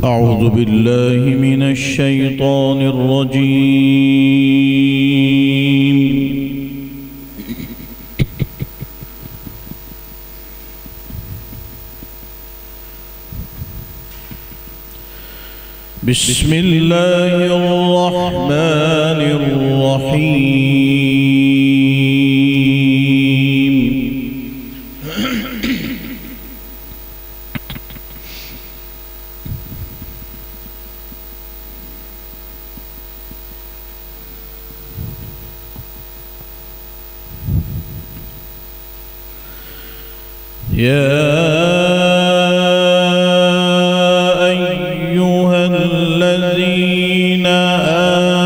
أعوذ بالله من الشيطان الرجيم. بسم الله الرحمن الرحيم. يا أيها الذين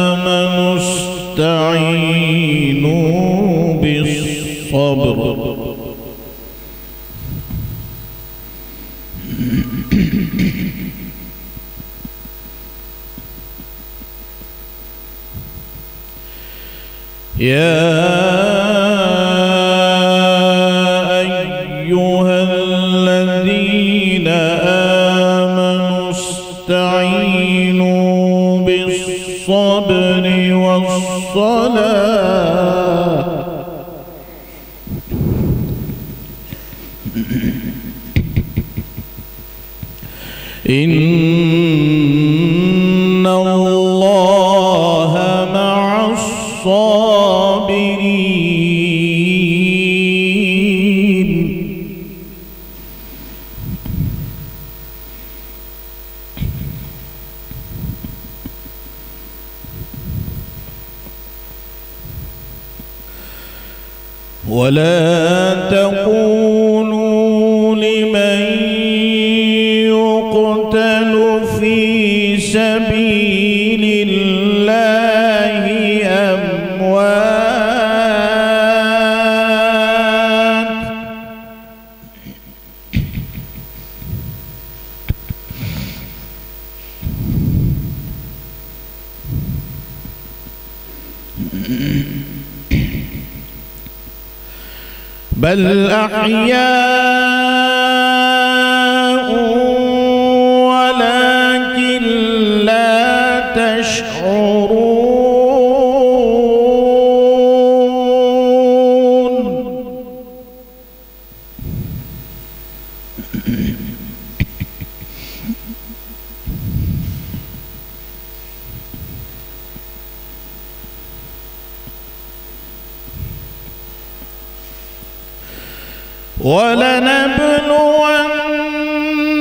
آمنوا استعينوا بالصبر استعينوا بالصبر والصلاة إن الله مع الصابرين. ولا تقولوا لمن يقتل في سبيل الله أموات بل أحياء ولكن لا تشعرون.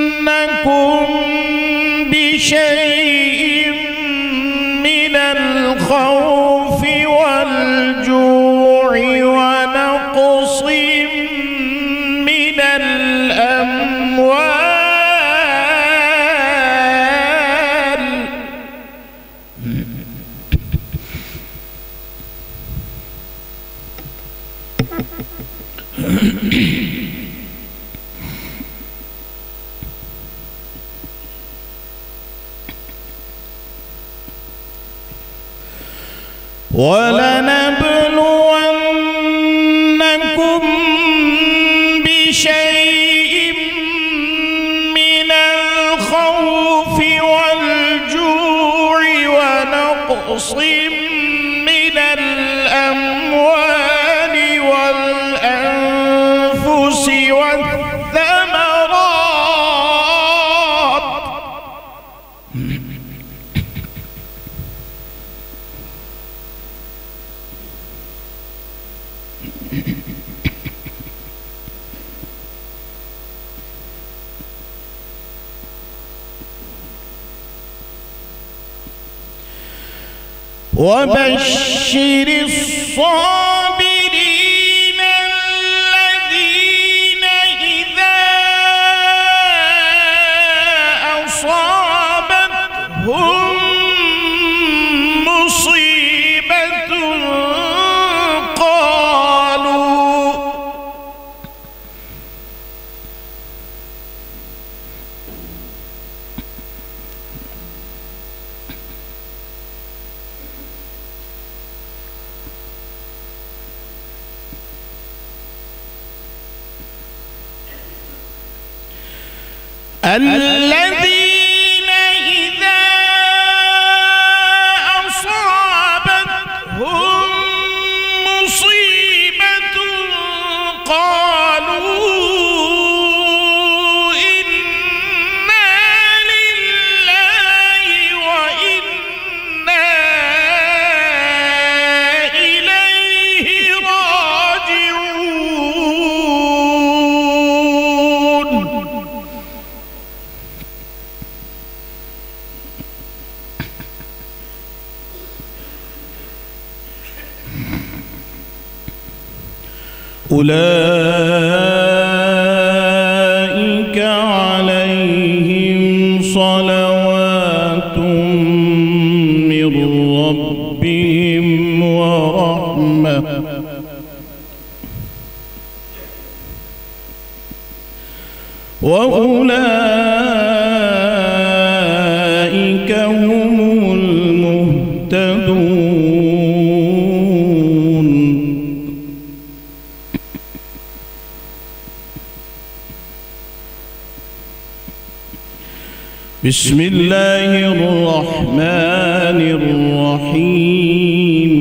ولنبلونكم بشيء من الخوف والجوع ونقص من الأموال ولنبلونكم بشيء من الخوف والجوع ونقص من الأموال والأنفس والثمرات وبشر الصابرين الذين إذا أصابتهم مصيبة الذين أولئك عليهم صلوات من ربهم ورحمة وأولئك هم المهتدون. بسم الله الرحمن الرحيم.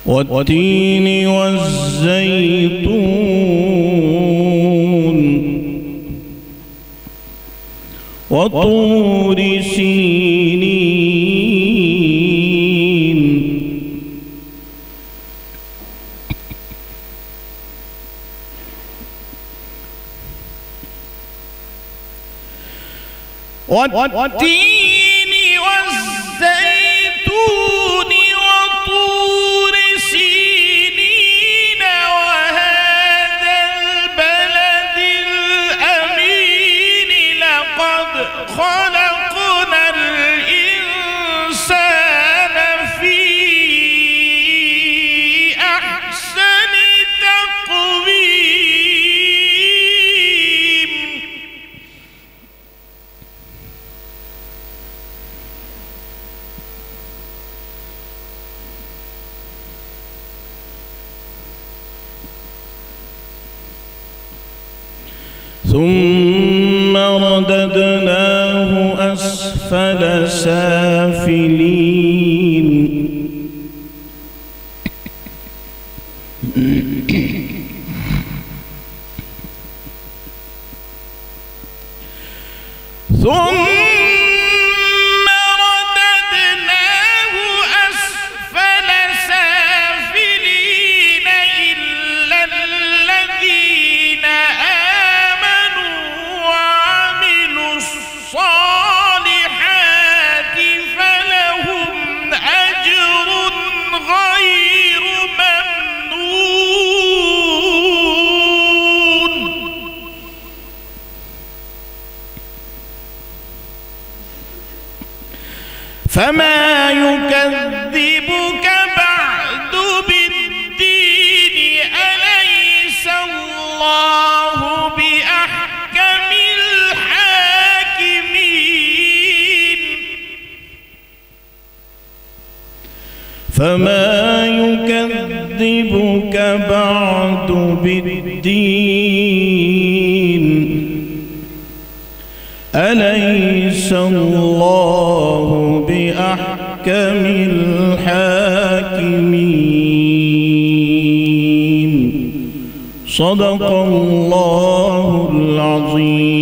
والتين والزيتون وطور سينين والتين والزيتون وطور سينين وهذا البلد الأمين لقد خلقنا الإنسان في أحسن تقويم. ثم رددناه أسفل سافلين. ثم رددناه أسفل سافلين إلا الذين آمنوا وعملوا الصالحات فلهم أجر غير ممنون. فما يكذبك بعد بالدين أليس الله بأحكم الحاكمين. فما يكذبك بعد بالدين أليس الله بأحكم الحاكمين. صدق الله العظيم.